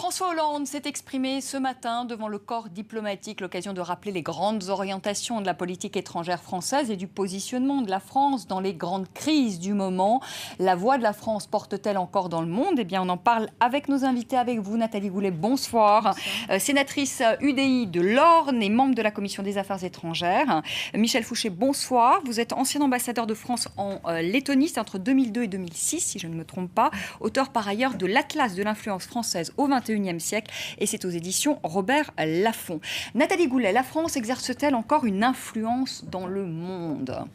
François Hollande s'est exprimé ce matin devant le corps diplomatique, l'occasion de rappeler les grandes orientations de la politique étrangère française et du positionnement de la France dans les grandes crises du moment. La voix de la France porte-t-elle encore dans le monde? Eh bien, on en parle avec nos invités, avec vous, Nathalie Goulet, bonsoir. Sénatrice UDI de l'Orne et membre de la Commission des Affaires étrangères. Michel Fouché, bonsoir. Vous êtes ancien ambassadeur de France en Lettonie, c'est entre 2002 et 2006, si je ne me trompe pas. Auteur par ailleurs de l'Atlas de l'influence française au XXIe siècle, et c'est aux éditions Robert Laffont. Nathalie Goulet, la France exerce-t-elle encore une influence dans le monde?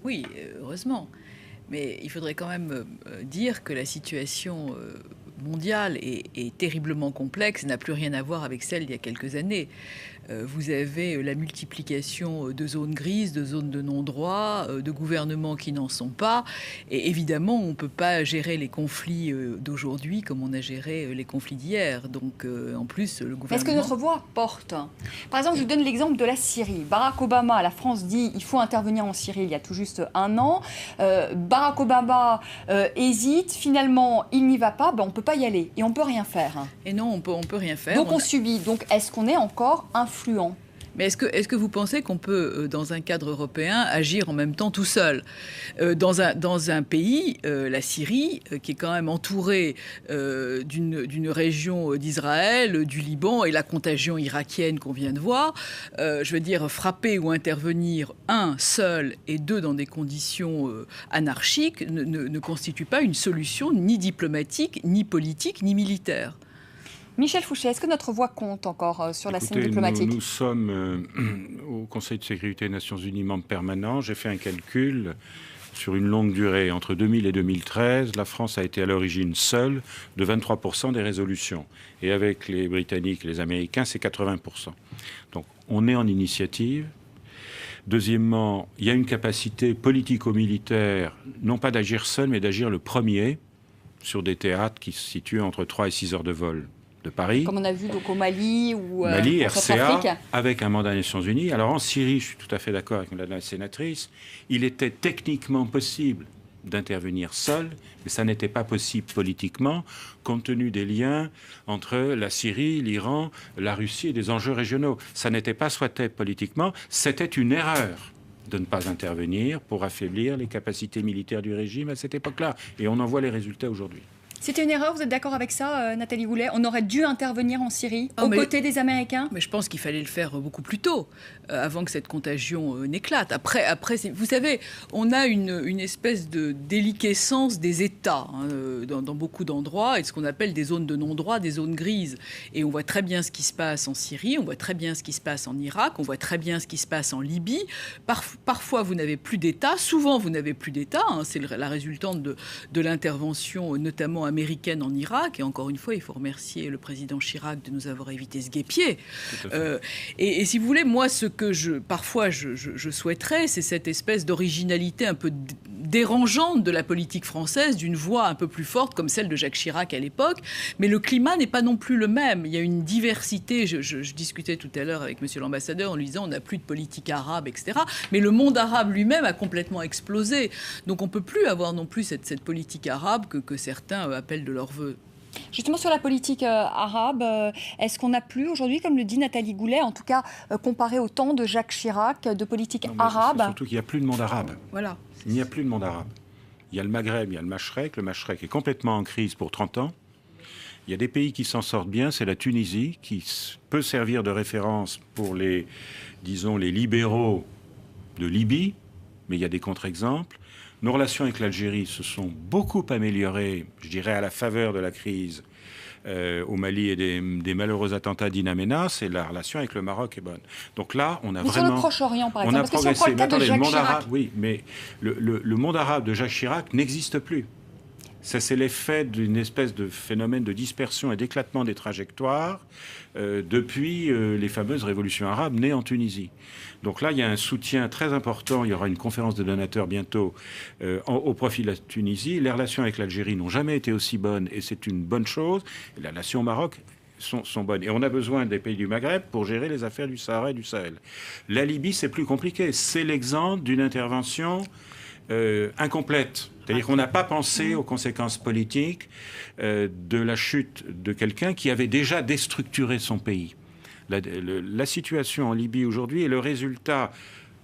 Oui, heureusement. Mais il faudrait quand même dire que la situation mondiale est terriblement complexe, n'a plus rien à voir avec celle d'il y a quelques années. Vous avez la multiplication de zones grises, de zones de non-droit, de gouvernements qui n'en sont pas. Et évidemment, on ne peut pas gérer les conflits d'aujourd'hui comme on a géré les conflits d'hier. Donc, en plus, le gouvernement... Est-ce que notre voix porte? Par exemple, je vous donne l'exemple de la Syrie. Barack Obama, la France dit il faut intervenir en Syrie il y a tout juste un an. Barack Obama hésite. Finalement, il n'y va pas. Ben, on ne peut pas y aller et on ne peut rien faire. Et non, on peut rien faire. Donc, on subit. Donc, est-ce qu'on est encore influent? Mais est-ce que vous pensez qu'on peut, dans un cadre européen, agir en même temps tout seul? Dans un pays, la Syrie, qui est quand même entourée d'une région d'Israël, du Liban et la contagion irakienne qu'on vient de voir, je veux dire, frapper ou intervenir, seul, et dans des conditions anarchiques, ne constitue pas une solution ni diplomatique, ni politique, ni militaire. Michel Fouché, est-ce que notre voix compte encore sur la scène diplomatique? Nous sommes au Conseil de sécurité des Nations Unies membre permanent. J'ai fait un calcul sur une longue durée. Entre 2000 et 2013, la France a été à l'origine seule de 23% des résolutions. Et avec les Britanniques et les Américains, c'est 80%. Donc on est en initiative. Deuxièmement, il y a une capacité politico-militaire, non pas d'agir seul, mais d'agir le premier sur des théâtres qui se situent entre 3 et 6 heures de vol de Paris. Comme on a vu donc au Mali ou Mali, en RCA, avec un mandat des Nations Unies. Alors en Syrie, je suis tout à fait d'accord avec la sénatrice, il était techniquement possible d'intervenir seul, mais ça n'était pas possible politiquement, compte tenu des liens entre la Syrie, l'Iran, la Russie et des enjeux régionaux. Ça n'était pas souhaitable politiquement, c'était une erreur de ne pas intervenir pour affaiblir les capacités militaires du régime à cette époque-là. Et on en voit les résultats aujourd'hui. C'était une erreur, vous êtes d'accord avec ça, Nathalie Goulet? On aurait dû intervenir en Syrie, aux côtés des Américains? Mais je pense qu'il fallait le faire beaucoup plus tôt, avant que cette contagion n'éclate. Après, vous savez, on a une espèce de déliquescence des États dans beaucoup d'endroits, et ce qu'on appelle des zones de non-droit, des zones grises. Et on voit très bien ce qui se passe en Syrie, on voit très bien ce qui se passe en Irak, on voit très bien ce qui se passe en Libye. Parfois, vous n'avez plus d'État, souvent, vous n'avez plus d'État. C'est la résultante de l'intervention, notamment américaine en Irak, et encore une fois, il faut remercier le président Chirac de nous avoir évité ce guêpier. Et si vous voulez, moi, ce que parfois je souhaiterais, c'est cette espèce d'originalité un peu dérangeante de la politique française, d'une voix un peu plus forte, comme celle de Jacques Chirac à l'époque, mais le climat n'est pas non plus le même. Il y a une diversité, je discutais tout à l'heure avec monsieur l'ambassadeur en lui disant on n'a plus de politique arabe, etc. Mais le monde arabe lui-même a complètement explosé. Donc on ne peut plus avoir non plus cette politique arabe que certains appellent de leur vœu. Justement, sur la politique arabe, est-ce qu'on n'a plus aujourd'hui, comme le dit Nathalie Goulet, en tout cas comparé au temps de Jacques Chirac, de politique arabe? Surtout qu'il n'y a plus de monde arabe. Voilà. Il n'y a plus de monde arabe. Il y a le Maghreb, il y a le Machrek. Le Machrek est complètement en crise pour 30 ans. Il y a des pays qui s'en sortent bien, c'est la Tunisie, qui peut servir de référence pour les libéraux de Libye, mais il y a des contre-exemples. Nos relations avec l'Algérie se sont beaucoup améliorées, je dirais, à la faveur de la crise au Mali et des malheureux attentats d'In Amenas, et la relation avec le Maroc est bonne. Donc là, on a mais vraiment... sur le Proche-Orient, par exemple, on a parce que si on prend le cas de Jacques Chirac... oui, mais le monde arabe de Jacques Chirac n'existe plus. Ça, c'est l'effet d'une espèce de phénomène de dispersion et d'éclatement des trajectoires depuis les fameuses révolutions arabes nées en Tunisie. Donc là, il y a un soutien très important. Il y aura une conférence de donateurs bientôt au profit de la Tunisie. Les relations avec l'Algérie n'ont jamais été aussi bonnes, et c'est une bonne chose. Et la nation Maroc sont bonnes. Et on a besoin des pays du Maghreb pour gérer les affaires du Sahara et du Sahel. La Libye, c'est plus compliqué. C'est l'exemple d'une intervention incomplète. C'est-à-dire qu'on n'a pas pensé aux conséquences politiques de la chute de quelqu'un qui avait déjà déstructuré son pays. La situation en Libye aujourd'hui est le résultat,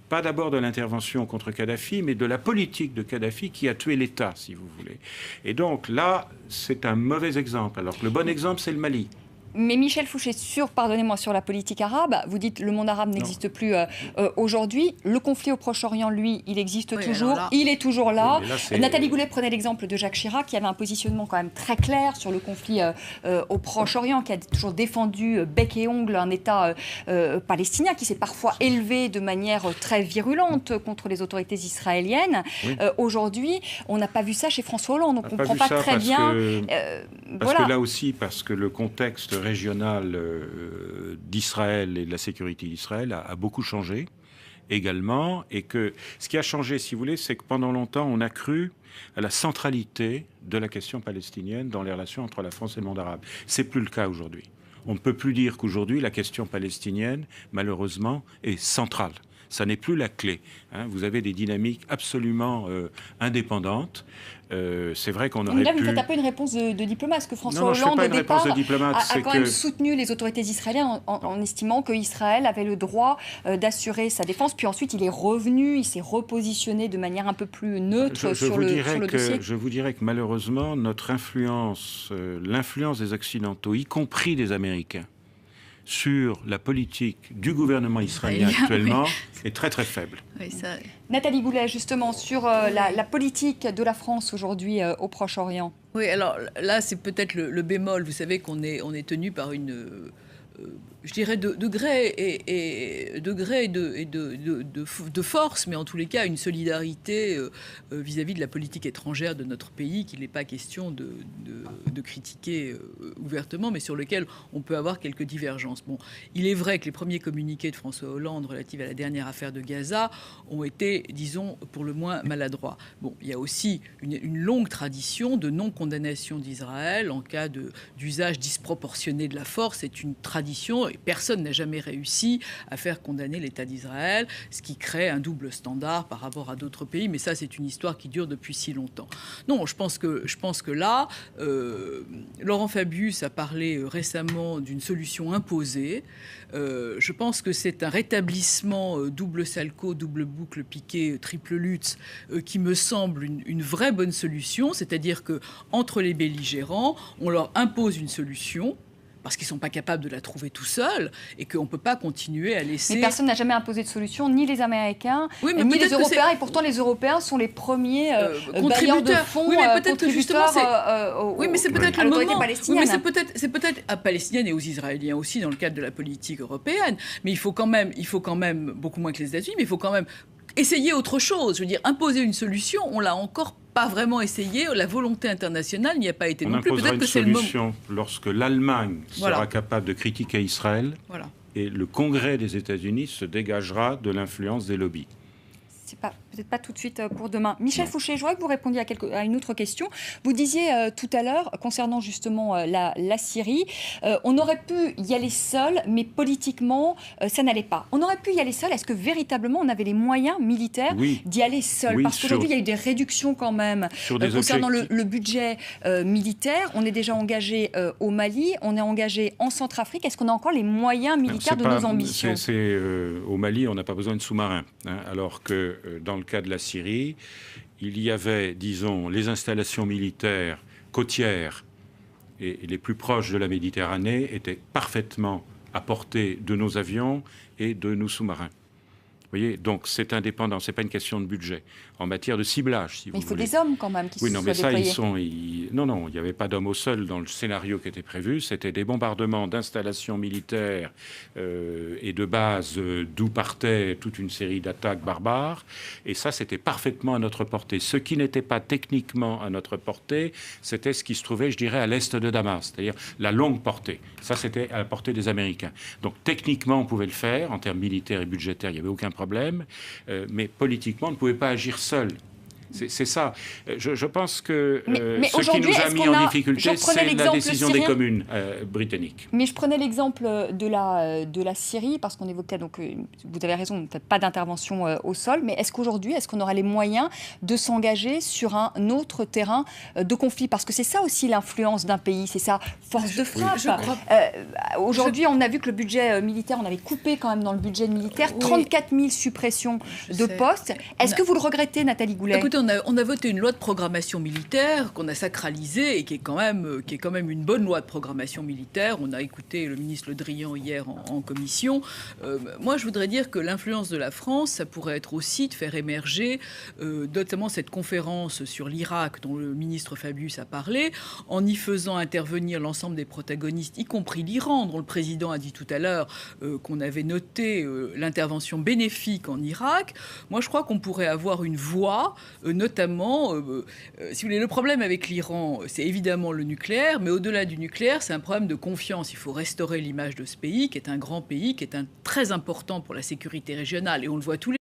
pas d'abord de l'intervention contre Kadhafi, mais de la politique de Kadhafi qui a tué l'État, si vous voulez. Et donc là, c'est un mauvais exemple, alors que le bon exemple, c'est le Mali. Mais Michel Fouché, pardonnez-moi, sur la politique arabe, vous dites le monde arabe n'existe plus aujourd'hui. Le conflit au Proche-Orient, lui, il existe toujours. Là, il est toujours là. Oui, Nathalie Goulet prenait l'exemple de Jacques Chirac, qui avait un positionnement quand même très clair sur le conflit au Proche-Orient, qui a toujours défendu bec et ongle un État palestinien, qui s'est parfois élevé de manière très virulente contre les autorités israéliennes. Oui. Aujourd'hui, on n'a pas vu ça chez François Hollande. Donc on ne comprend pas très bien. Parce que là aussi, parce que le contexte régional d'Israël et de la sécurité d'Israël a beaucoup changé également, et que ce qui a changé, si vous voulez, c'est que pendant longtemps, on a cru à la centralité de la question palestinienne dans les relations entre la France et le monde arabe. C'est plus le cas aujourd'hui. On ne peut plus dire qu'aujourd'hui, la question palestinienne, malheureusement, est centrale. Ça n'est plus la clé. Vous avez des dynamiques absolument indépendantes. C'est vrai qu'on aurait pu... Vous faites un peu une réponse de diplomate, parce que François Hollande, au départ, a quand même soutenu les autorités israéliennes en estimant qu'Israël avait le droit d'assurer sa défense. Puis ensuite, il est revenu, il s'est repositionné de manière un peu plus neutre sur le dossier. Je vous dirais que malheureusement, notre influence, l'influence des Occidentaux, y compris des Américains, sur la politique du gouvernement israélien actuellement est très très faible. Oui, ça... Nathalie Goulet, justement, sur la politique de la France aujourd'hui au Proche-Orient. Oui, alors là, c'est peut-être le bémol. Vous savez qu'on est tenu par une... je dirais de gré et de force, mais en tous les cas une solidarité vis-à-vis de la politique étrangère de notre pays qu'il n'est pas question de critiquer ouvertement, mais sur lequel on peut avoir quelques divergences. Bon, il est vrai que les premiers communiqués de François Hollande relatifs à la dernière affaire de Gaza ont été, disons, pour le moins maladroits. Bon, il y a aussi une longue tradition de non-condamnation d'Israël en cas d'usage disproportionné de la force. C'est une tradition. Et personne n'a jamais réussi à faire condamner l'État d'Israël, ce qui crée un double standard par rapport à d'autres pays. Mais ça, c'est une histoire qui dure depuis si longtemps. Non, je pense que là, Laurent Fabius a parlé récemment d'une solution imposée. Je pense que c'est un rétablissement double Salco, double boucle piqué, triple Lutz, qui me semble une vraie bonne solution. C'est-à-dire que entre les belligérants, on leur impose une solution, parce qu'ils ne sont pas capables de la trouver tout seuls, et qu'on ne peut pas continuer à laisser... Mais personne n'a jamais imposé de solution, ni les Américains, ni les Européens, et pourtant les Européens sont les premiers bailleurs de fonds, contributeurs oui, mais c'est peut-être le moment. Palestinienne. Oui, mais c'est peut-être à Palestinienne et aux Israéliens aussi, dans le cadre de la politique européenne, mais il faut quand même, beaucoup moins que les États-Unis, mais il faut quand même essayer autre chose. Je veux dire, imposer une solution, on l'a encore pas vraiment essayé. La volonté internationale n'y a pas été non plus. Peut-être que c'est le moment. Lorsque l'Allemagne sera capable de critiquer Israël, et le Congrès des États-Unis se dégagera de l'influence des lobbies. Peut-être pas tout de suite pour demain. Michel Fouché, je voudrais que vous répondiez à une autre question. Vous disiez tout à l'heure, concernant justement la Syrie, on aurait pu y aller seul, mais politiquement, ça n'allait pas. On aurait pu y aller seul. Est-ce que véritablement, on avait les moyens militaires d'y aller seul? Parce qu'aujourd'hui, il y a eu des réductions quand même concernant le budget militaire. On est déjà engagé au Mali, on est engagé en Centrafrique. Est-ce qu'on a encore les moyens militaires de nos ambitions? Au Mali, on n'a pas besoin de sous-marins. Alors que dans le cas de la Syrie, il y avait, disons, les installations militaires côtières et les plus proches de la Méditerranée étaient parfaitement à portée de nos avions et de nos sous-marins. Vous voyez, donc c'est indépendant, c'est pas une question de budget. En matière de ciblage, si vous voulez. Mais il faut des hommes quand même qui se soient déployés. Non, il n'y avait pas d'hommes au sol dans le scénario qui était prévu. C'était des bombardements d'installations militaires et de bases d'où partait toute une série d'attaques barbares. Et ça, c'était parfaitement à notre portée. Ce qui n'était pas techniquement à notre portée, c'était ce qui se trouvait, je dirais, à l'est de Damas, c'est-à-dire la longue portée. Ça, c'était à la portée des Américains. Donc techniquement, on pouvait le faire en termes militaires et budgétaires. Il n'y avait aucun problème. Mais politiquement, on ne pouvait pas agir seul. C'est ça. Je pense que mais ce qui nous a mis en difficulté, c'est la décision des communes britanniques. Mais je prenais l'exemple de la Syrie, parce qu'on évoquait, donc, vous avez raison, pas d'intervention au sol, mais est-ce qu'aujourd'hui, est-ce qu'on aura les moyens de s'engager sur un autre terrain de conflit? Parce que c'est ça aussi l'influence d'un pays, c'est sa force de frappe. Aujourd'hui, on a vu que le budget militaire, on avait coupé quand même dans le budget militaire 34 000 suppressions de postes. Est-ce que vous le regrettez, Nathalie Goulet? Écoutez, on a voté une loi de programmation militaire qu'on a sacralisée et qui est quand même une bonne loi de programmation militaire. On a écouté le ministre Le Drian hier en commission. Moi, je voudrais dire que l'influence de la France, ça pourrait être aussi de faire émerger notamment cette conférence sur l'Irak dont le ministre Fabius a parlé, en y faisant intervenir l'ensemble des protagonistes, y compris l'Iran, dont le président a dit tout à l'heure qu'on avait noté l'intervention bénéfique en Irak. Moi, je crois qu'on pourrait avoir une voix, notamment, si vous voulez, le problème avec l'Iran, c'est évidemment le nucléaire, mais au-delà du nucléaire, c'est un problème de confiance. Il faut restaurer l'image de ce pays, qui est un grand pays, qui est très important pour la sécurité régionale, et on le voit tous les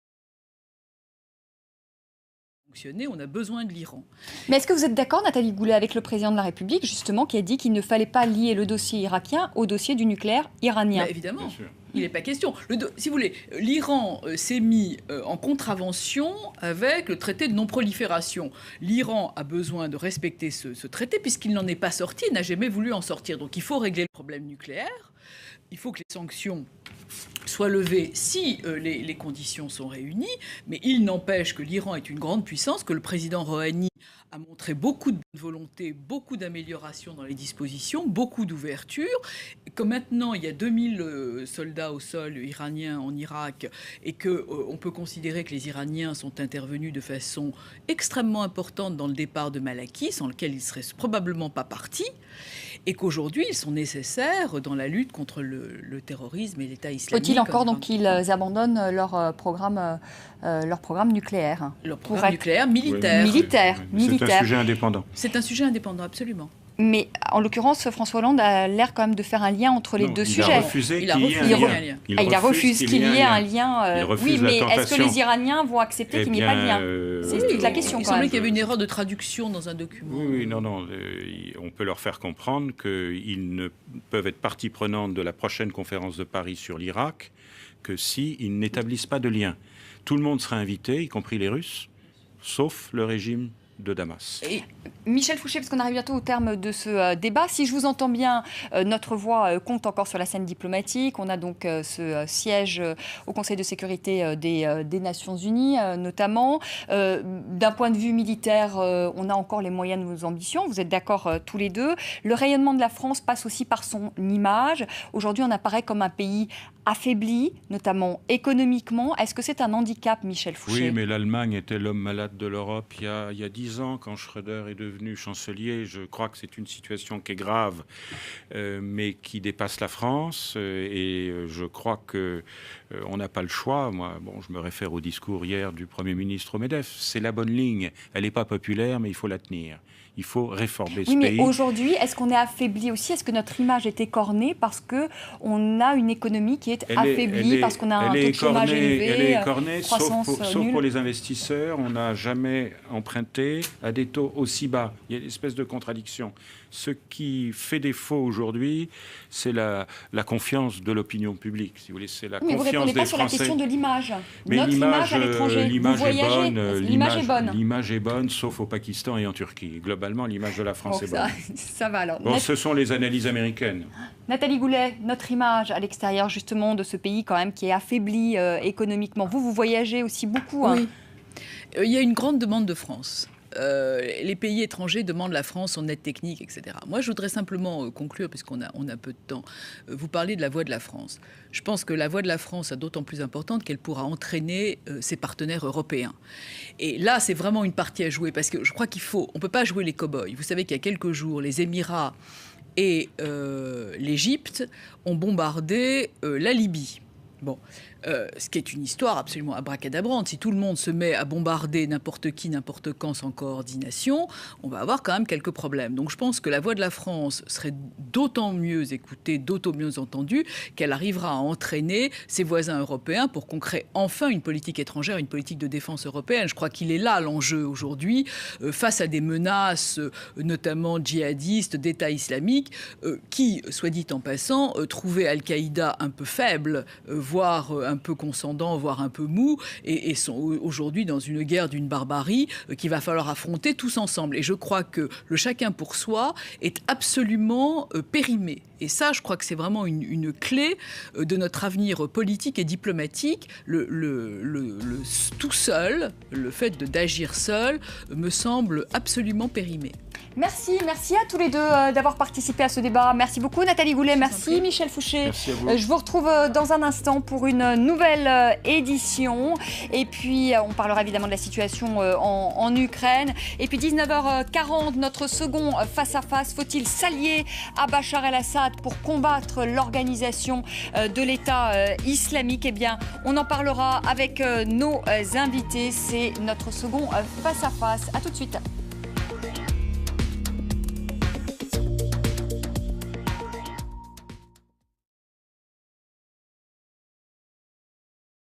on a besoin de l'Iran. Mais est-ce que vous êtes d'accord, Nathalie Goulet, avec le président de la République, justement, qui a dit qu'il ne fallait pas lier le dossier irakien au dossier du nucléaire iranien? Bah, évidemment. Il n'est pas question. Si vous voulez, l'Iran s'est mis en contravention avec le traité de non-prolifération. L'Iran a besoin de respecter ce traité puisqu'il n'en est pas sorti, n'a jamais voulu en sortir. Donc il faut régler le problème nucléaire. Il faut que les sanctions soient levées si les conditions sont réunies. Mais il n'empêche que l'Iran est une grande puissance, que le président Rouhani a montré beaucoup de volonté, beaucoup d'amélioration dans les dispositions, beaucoup d'ouverture, que maintenant il y a 2000 soldats au sol iraniens en Irak et qu'on peut considérer que les Iraniens sont intervenus de façon extrêmement importante dans le départ de Malaki, sans lequel ils ne seraient probablement pas partis, et qu'aujourd'hui ils sont nécessaires dans la lutte contre le terrorisme et l'État islamique. Faut-il encore donc qu'ils abandonnent leur programme nucléaire? Leur programme nucléaire militaire. Militaire. C'est un sujet indépendant. C'est un sujet indépendant, absolument. Mais en l'occurrence, François Hollande a l'air quand même de faire un lien entre les deux sujets. Il a refusé qu'il y ait un lien. Oui, mais tentation. est-ce que les Iraniens vont accepter qu'il n'y ait pas de lien? C'est toute la question. Il semblait qu'il y avait une erreur de traduction dans un document. Oui, non. On peut leur faire comprendre qu'ils ne peuvent être partie prenante de la prochaine conférence de Paris sur l'Irak que s'ils n'établissent pas de lien. Tout le monde sera invité, y compris les Russes, sauf le régime de Damas. Et Michel Fouché, parce qu'on arrive bientôt au terme de ce débat, si je vous entends bien, notre voix compte encore sur la scène diplomatique. On a donc ce siège au Conseil de sécurité des Nations Unies, notamment. D'un point de vue militaire, on a encore les moyens de nos ambitions. Vous êtes d'accord tous les deux. Le rayonnement de la France passe aussi par son image. Aujourd'hui, on apparaît comme un pays affaibli, notamment économiquement. Est-ce que c'est un handicap, Michel Fouché? Oui, mais l'Allemagne était l'homme malade de l'Europe il y a 10 ans, quand Schröder est devenu chancelier. Je crois que c'est une situation qui est grave, mais qui dépasse la France. Et je crois qu'on n'a pas le choix. Moi, je me réfère au discours hier du Premier ministre au MEDEF. C'est la bonne ligne. Elle n'est pas populaire, mais il faut la tenir. Il faut réformer ce pays. Oui, mais aujourd'hui, est-ce qu'on est affaibli aussi? Est-ce que notre image est écornée parce qu'on a une économie qui est affaiblie, parce qu'on a un taux de chômage élevé? Elle est écornée, sauf pour les investisseurs. On n'a jamais emprunté à des taux aussi bas. Il y a une espèce de contradiction. Ce qui fait défaut aujourd'hui, c'est la confiance de l'opinion publique. Si vous voulez, c'est la confiance des Français. Mais vous ne répondez pas sur la question de l'image. Notre image à l'étranger. L'image est bonne. L'image est bonne, sauf au Pakistan et en Turquie. Globalement, l'image de la France est bonne. Ça va alors. Ce sont les analyses américaines. Nathalie Goulet, notre image à l'extérieur justement de ce pays quand même qui est affaibli économiquement. Vous voyagez aussi beaucoup. Oui. Il y a une grande demande de France. Les pays étrangers demandent la France en aide technique, etc. Moi, je voudrais simplement conclure, puisqu'on a peu de temps. Vous parlez de la voix de la France. Je pense que la voix de la France est d'autant plus importante qu'elle pourra entraîner ses partenaires européens. Et là, c'est vraiment une partie à jouer, parce que je crois on ne peut pas jouer les cow-boys. Vous savez qu'il y a quelques jours, les Émirats et l'Égypte ont bombardé la Libye. Bon, Ce qui est une histoire absolument abracadabrante. Si tout le monde se met à bombarder n'importe qui, n'importe quand, sans coordination, on va avoir quand même quelques problèmes. Donc je pense que la voix de la France serait d'autant mieux écoutée, d'autant mieux entendue, qu'elle arrivera à entraîner ses voisins européens pour qu'on crée enfin une politique étrangère, une politique de défense européenne. Je crois qu'il est là l'enjeu aujourd'hui, face à des menaces, notamment djihadistes, d'État islamique, qui, soit dit en passant, trouvaient Al-Qaïda un peu faible, voire un peu conscendant, voire un peu mou, et sont aujourd'hui dans une guerre d'une barbarie qu'il va falloir affronter tous ensemble. Et je crois que le chacun pour soi est absolument périmé. Et ça, je crois que c'est vraiment une clé de notre avenir politique et diplomatique. Tout seul, le fait d'agir seul, me semble absolument périmé. Merci à tous les deux d'avoir participé à ce débat. Merci beaucoup Nathalie Goulet, merci Michel Fouché. Merci à vous. Je vous retrouve dans un instant pour une nouvelle édition. Et puis on parlera évidemment de la situation en Ukraine. Et puis 19h40, notre second face-à-face. Faut-il s'allier à Bachar el-Assad pour combattre l'organisation de l'État islamique? Eh bien, on en parlera avec nos invités. C'est notre second face-à-face. À tout de suite.